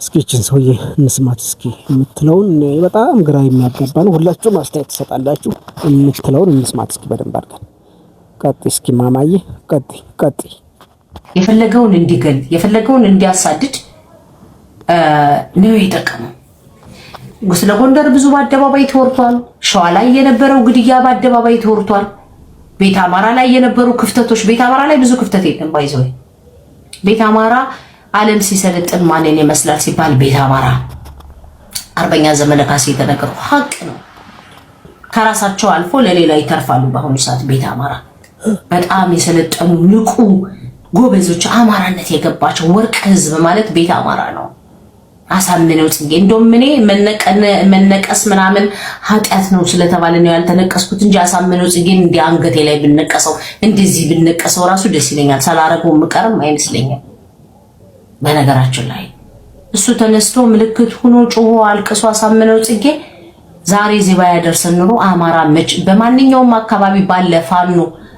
እስኪችን ሰውዬ እንስማት እስኪ የምትለውን በጣም ግራ የሚያጋባ ነው። ሁላችሁም አስተያየት ትሰጣላችሁ። የምትለውን እንስማት እስኪ በደንብ አድርገን። ቀጥይ እስኪ ማማዬ ቀጥይ። የፈለገውን እንዲገል የፈለገውን እንዲያሳድድ ነው የጠቀመው። ስለ ጎንደር ብዙ በአደባባይ ተወርቷል። ሸዋ ላይ የነበረው ግድያ በአደባባይ ተወርቷል። ቤት አማራ ላይ የነበሩ ክፍተቶች፣ ቤት አማራ ላይ ብዙ ክፍተት የለም። ባይዘው ቤት አማራ ዓለም ሲሰለጥን ማንን ይመስላል ሲባል ቤት አማራ አርበኛ ዘመነ ካሴ የተነገረው ሀቅ ነው። ከራሳቸው አልፎ ለሌላ ይተርፋሉ። በአሁኑ ሰዓት ቤት አማራ በጣም የሰለጠኑ ንቁ ጎበዞች፣ አማራነት የገባቸው ወርቅ ህዝብ ማለት ቤት አማራ ነው። አሳምነው ጽጌ እንደውም እኔ መነቀስ ምናምን ኃጢያት ነው ስለተባለ ነው ያልተነቀስኩት እንጂ አሳምነው ጽጌን እንደ አንገቴ ላይ ብነቀሰው እንደዚህ ብነቀሰው ራሱ ደስ ይለኛል። ሳላረገው ምቀርም አይመስለኝም። በነገራችን ላይ እሱ ተነስቶ ምልክት ሆኖ ጮሆ አልቅሶ አሳምነው ጽጌ ዛሬ ዚባ ያደርሰን ኑሮ አማራ መች በማንኛውም አካባቢ ባለ ፋኖ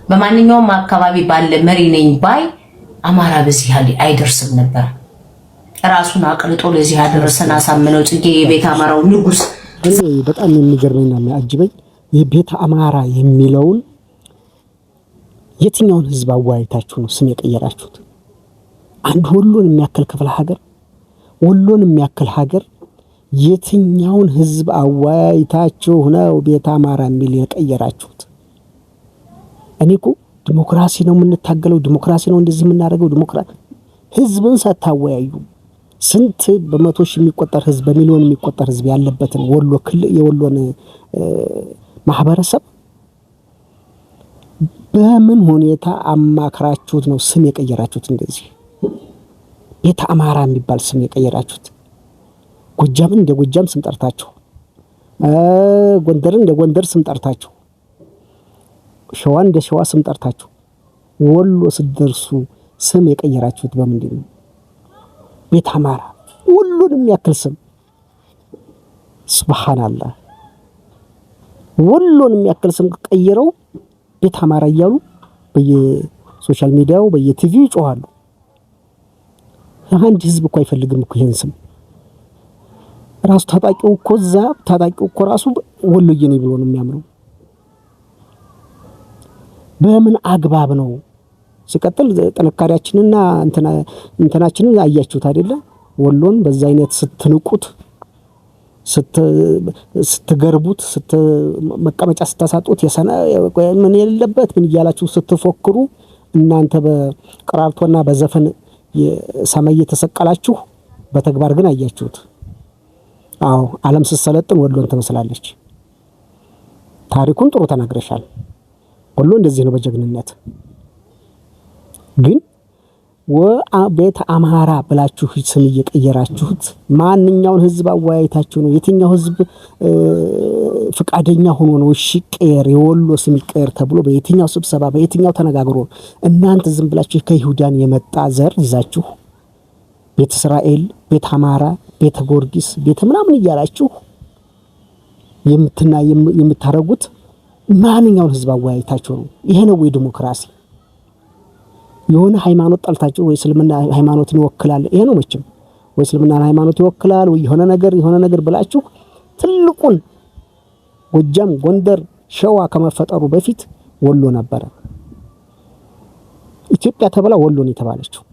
በማንኛውም አካባቢ ባለ መሪ ነኝ ባይ አማራ በዚህ አይደርስም ነበር። ራሱን አቅልጦ ለዚህ ያደረሰን አሳምነው ጽጌ የቤት አማራው ንጉስ። በጣም የሚገርመኝና የሚያጅበኝ የቤት አማራ የሚለውን የትኛውን ህዝብ አዋይታችሁ ነው ስም የቀየራችሁት? አንድ ወሎን የሚያክል ክፍለ ሀገር ወሎን የሚያክል ሀገር የትኛውን ህዝብ አዋይታችሁ ነው ቤት አማራ የሚል የቀየራችሁት? እኔ እኮ ዲሞክራሲ ነው የምንታገለው፣ ዲሞክራሲ ነው እንደዚህ የምናደርገው፣ ዲሞክራሲ ህዝብን ሳታወያዩ ስንት በመቶ ሺህ የሚቆጠር ህዝብ በሚሊዮን የሚቆጠር ህዝብ ያለበትን ወሎ ክልል የወሎን ማህበረሰብ በምን ሁኔታ አማክራችሁት ነው ስም የቀየራችሁት? እንደዚህ ቤተ አማራ የሚባል ስም የቀየራችሁት? ጎጃምን እንደ ጎጃም ስም ጠርታችሁ፣ ጎንደርን እንደ ጎንደር ስም ጠርታችሁ፣ ሸዋን እንደ ሸዋ ስም ጠርታችሁ ወሎ ስትደርሱ ስም የቀየራችሁት በምንድን ነው? ቤት አማራ ሁሉንም ያክል ስም ሱብሃንአላህ ሁሉንም ያክል ስም ቀይረው ቤት አማራ እያሉ በየሶሻል ሚዲያው በየቲቪው ይጮሃሉ። አንድ ህዝብ እኮ አይፈልግም እኮ ይሄን ስም። ራሱ ታጣቂው እኮ ራሱ ወሎዬ ነኝ ብሎ ነው የሚያምነው። በምን አግባብ ነው? ሲቀጥል ጥንካሬያችንና እንትናችንን አያችሁት አይደለ? ወሎን በዛ አይነት ስትንቁት፣ ስትገርቡት፣ መቀመጫ ስታሳጡት ምን የሌለበት ምን እያላችሁ ስትፎክሩ እናንተ በቀራርቶና በዘፈን ሰማይ የተሰቀላችሁ በተግባር ግን አያችሁት። አዎ ዓለም ስትሰለጥን ወሎን ትመስላለች። ታሪኩን ጥሩ ተናግረሻል። ወሎ እንደዚህ ነው በጀግንነት። ግን ቤት አማራ ብላችሁ ስም እየቀየራችሁት ማንኛውን ህዝብ አወያይታችሁ ነው? የትኛው ህዝብ ፍቃደኛ ሆኖ ነው እሺ ቀየር የወሎ ስም ይቀየር ተብሎ በየትኛው ስብሰባ በየትኛው ተነጋግሮ? እናንተ ዝም ብላችሁ ከይሁዳን የመጣ ዘር ይዛችሁ ቤተ እስራኤል፣ ቤት አማራ፣ ቤተ ጊዮርጊስ፣ ቤተ ምናምን እያላችሁ የምታረጉት ማንኛውን ህዝብ አወያይታችሁ ነው? ይሄ ነው ወይ ዲሞክራሲ? የሆነ ሃይማኖት ጠልታችሁ ወይ እስልምና ሃይማኖትን ይወክላል ይሄ ነው መቼም፣ ወይ እስልምና ሃይማኖት ይወክላል ወይ የሆነ ነገር ብላችሁ ትልቁን ጎጃም፣ ጎንደር፣ ሸዋ ከመፈጠሩ በፊት ወሎ ነበረ። ኢትዮጵያ ተብላ ወሎ ነው የተባለችው።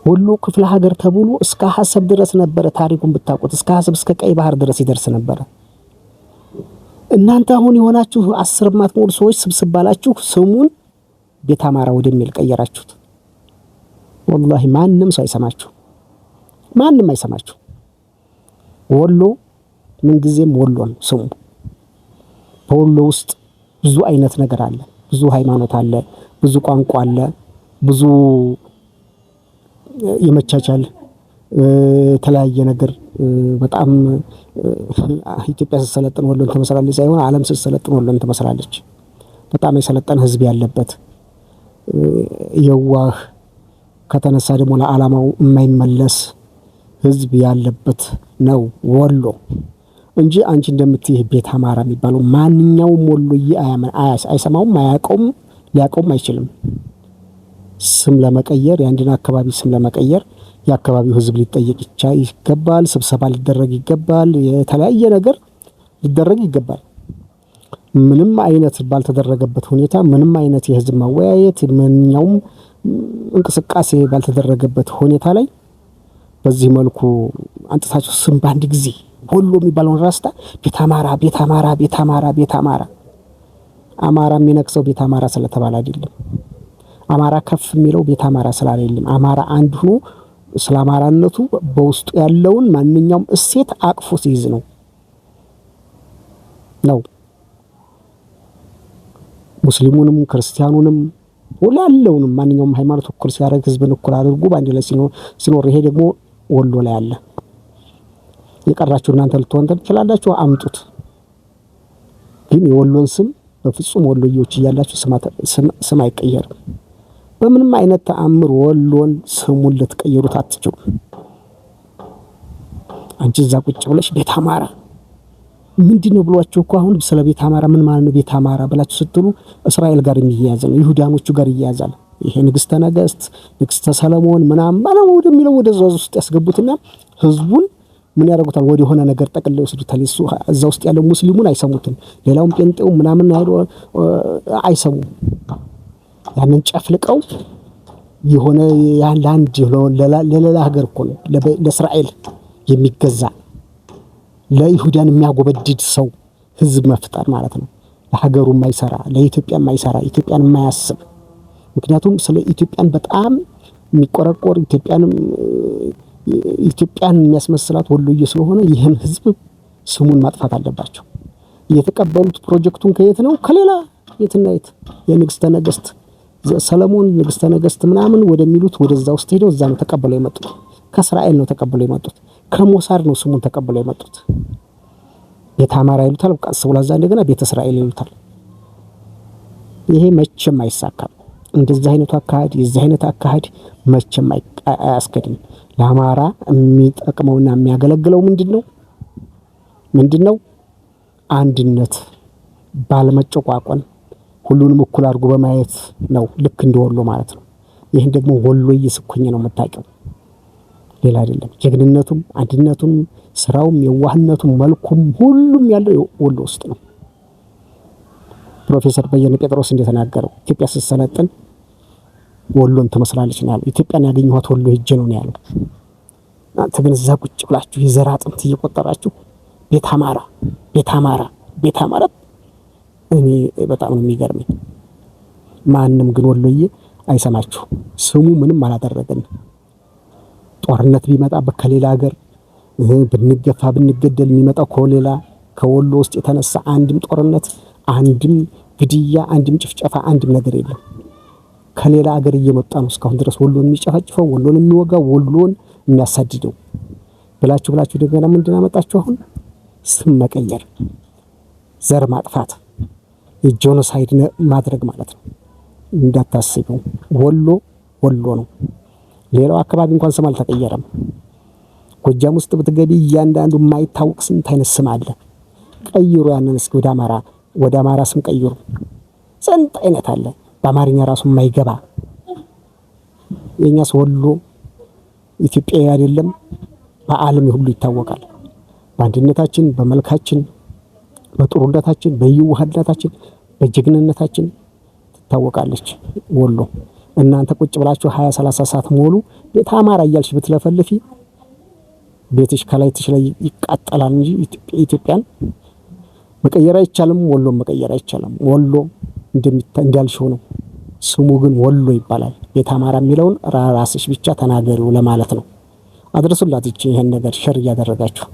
ወሎ ክፍለ ሀገር ተብሎ እስከ ሐሰብ ድረስ ነበረ። ታሪኩን ብታውቁት እስከ ሐሰብ እስከ ቀይ ባህር ድረስ ይደርስ ነበረ። እናንተ አሁን የሆናችሁ 10 ማትሞሉ ሰዎች ስብስብ ባላችሁ ስሙን ቤት አማራ ወደሚል ቀየራችሁት። ወላሂ ማንም ሰው አይሰማችሁ፣ ማንም አይሰማችሁ። ወሎ ምንጊዜም ወሎ ነው ስሙ። በወሎ ውስጥ ብዙ አይነት ነገር አለ፣ ብዙ ሃይማኖት አለ፣ ብዙ ቋንቋ አለ፣ ብዙ የመቻቻል የተለያየ ነገር በጣም ኢትዮጵያ ስትሰለጥን ወሎን ተመሰላለች ሳይሆን ዓለም ስትሰለጥን ወሎን ተመሰላለች። በጣም የሰለጠነ ህዝብ ያለበት የዋህ ከተነሳ ደግሞ ለዓላማው የማይመለስ ህዝብ ያለበት ነው ወሎ እንጂ አንቺ እንደምትይ ቤት አማራ የሚባለው ማንኛውም ወሎዬ አይሰማውም፣ አያውቀውም፣ ሊያውቀውም አይችልም። ስም ለመቀየር የአንድን አካባቢ ስም ለመቀየር የአካባቢው ህዝብ ሊጠየቅ ይገባል። ስብሰባ ሊደረግ ይገባል። የተለያየ ነገር ሊደረግ ይገባል። ምንም አይነት ባልተደረገበት ሁኔታ ምንም አይነት የህዝብ ማወያየት ምንኛውም እንቅስቃሴ ባልተደረገበት ሁኔታ ላይ በዚህ መልኩ አንጥታችሁ ስም በአንድ ጊዜ ወሎ የሚባለውን ራስታ ቤት አማራ ቤት አማራ ቤት አማራ ቤት አማራ አማራ የሚነክሰው ቤት አማራ ስለተባለ አይደለም። አማራ ከፍ የሚለው ቤት አማራ ስላለ አይደለም። አማራ አንድ ሆኖ ስለ አማራነቱ በውስጡ ያለውን ማንኛውም እሴት አቅፎ ሲይዝ ነው። ሙስሊሙንም ክርስቲያኑንም ሁላለውንም ማንኛውም ሃይማኖት እኩል ሲያደርግ ህዝብን እኩል አድርጎ ባንድ ላይ ሲኖር ይሄ ደግሞ ወሎ ላይ አለ። የቀራችሁ እናንተ ልትወንተ ትችላላችሁ፣ አምጡት። ግን የወሎን ስም በፍጹም ወሎዮች እያላችሁ ስም አይቀየርም። በምንም አይነት ተአምር ወሎን ስሙን ልትቀይሩት አትችሉም። አንቺ እዛ ቁጭ ብለሽ ቤት አማራ ምንድነው ብሏችሁ እኮ አሁን ስለ ቤት አማራ ምን ማለት ነው ቤት አማራ ብላችሁ ስትሉ እስራኤል ጋር የሚያያዝ ነው፣ ይሁዳኖቹ ጋር ይያያዛል። ይሄ ንግስተ ነገስት ንግስተ ሰለሞን ምናምን ማለት ወደሚለው ወደዛ ውስጥ ያስገቡትና ህዝቡን ምን ያደርጉታል? ወደ ሆነ ነገር ጠቅልለው ይወስዱታል። እዛ ውስጥ ያለው ሙስሊሙን አይሰሙትም፣ ሌላውም ጴንጤው ምናምን አይሰሙም። ያንን ጨፍልቀው የሆነ ያላንድ ለሌላ ሀገር እኮ ነው ለእስራኤል የሚገዛ ለይሁዳን የሚያጎበድድ ሰው ህዝብ መፍጠር ማለት ነው። ለሀገሩ የማይሰራ ለኢትዮጵያ የማይሰራ ኢትዮጵያን የማያስብ ምክንያቱም ስለ ኢትዮጵያን በጣም የሚቆረቆር ኢትዮጵያን የሚያስመስላት ወሎዬ ስለሆነ ይህን ህዝብ ስሙን ማጥፋት አለባቸው። የተቀበሉት ፕሮጀክቱን ከየት ነው? ከሌላ የትና የት የንግስተ ነገስት ሰለሞን ንግስተ ነገስት ምናምን ወደሚሉት ወደዛ ውስጥ ሄደው እዛ ነው ተቀበለው የመጡት። ከእስራኤል ነው ተቀበለው የመጡት። ከሞሳድ ነው ስሙን ተቀበለው የመጡት። ቤተ አማራ ይሉታል። ቀስ ብሎ እዛ እንደገና ቤተ እስራኤል ይሉታል። ይሄ መቼም አይሳካም። እንደዚህ አይነቱ አካሄድ የዚህ አይነት አካሄድ መቼም አያስከድም። ለአማራ የሚጠቅመውና የሚያገለግለው ምንድነው? አንድነት፣ ባለመጨቋቆን፣ ሁሉንም እኩል አድርጎ በማየት ነው። ልክ እንደወሎ ማለት ነው። ይህን ደግሞ ወሎዬ ስኩኝ ነው የምታውቀው፣ ሌላ አይደለም። ጀግንነቱም፣ አንድነቱም፣ ስራውም፣ የዋህነቱም፣ መልኩም ሁሉም ያለው ወሎ ውስጥ ነው። ፕሮፌሰር በየነ ጴጥሮስ እንደተናገረው ኢትዮጵያ ስትሰለጥን ወሎን ትመስላለች ነው ያለው። ኢትዮጵያን ያገኘኋት ወሎ ሄጄ ነው ያለው። እናንተ ግን እዛ ቁጭ ብላችሁ የዘር አጥንት እየቆጠራችሁ ቤት አማራ ቤት አማራ ቤት አማራ። እኔ በጣም ነው የሚገርመኝ። ማንም ግን ወሎዬ አይሰማችሁ። ስሙ ምንም አላደረገን። ጦርነት ቢመጣ ከሌላ ሀገር ብንገፋ ብንገደል የሚመጣው ከወሎ ውስጥ የተነሳ አንድም ጦርነት አንድም ግድያ አንድም ጭፍጨፋ አንድም ነገር የለም። ከሌላ ሀገር እየመጣ ነው እስካሁን ድረስ ወሎን የሚጨፈጭፈው ወሎን የሚወጋው ወሎን የሚያሳድደው ብላችሁ እንደገና ምንድን አመጣችሁ? አሁን ስም መቀየር፣ ዘር ማጥፋት፣ የጄኖሳይድ ማድረግ ማለት ነው። እንዳታስበው ወሎ ነው። ሌላው አካባቢ እንኳን ስም አልተቀየረም። ጎጃም ውስጥ ብትገቢ እያንዳንዱ የማይታወቅ ስንት አይነት ስም አለ። ቀይሩ ያንን እስኪ ወደ አማራ ስም ቀይሩ። ስንት አይነት አለ በአማርኛ ራሱ የማይገባ። የኛስ ወሎ ኢትዮጵያዊ አይደለም፣ በዓለም ሁሉ ይታወቃል። በአንድነታችን፣ በመልካችን፣ በጥሩነታችን፣ በየዋህነታችን፣ በጀግንነታችን ትታወቃለች ወሎ። እናንተ ቁጭ ብላችሁ 20-30 ሰዓት ሙሉ ቤት አማራ እያልሽ ብትለፈልፊ ቤትሽ ከላይትሽ ላይ ይቃጠላል እንጂ ኢትዮጵያን መቀየር አይቻልም። ወሎ መቀየር አይቻልም። ወሎ እንዳልሽው ነው። ስሙ ግን ወሎ ይባላል። ቤት አማራ የሚለውን ራስሽ ብቻ ተናገሪው ለማለት ነው። አድርሱላት ይህን ነገር ሸር እያደረጋችሁ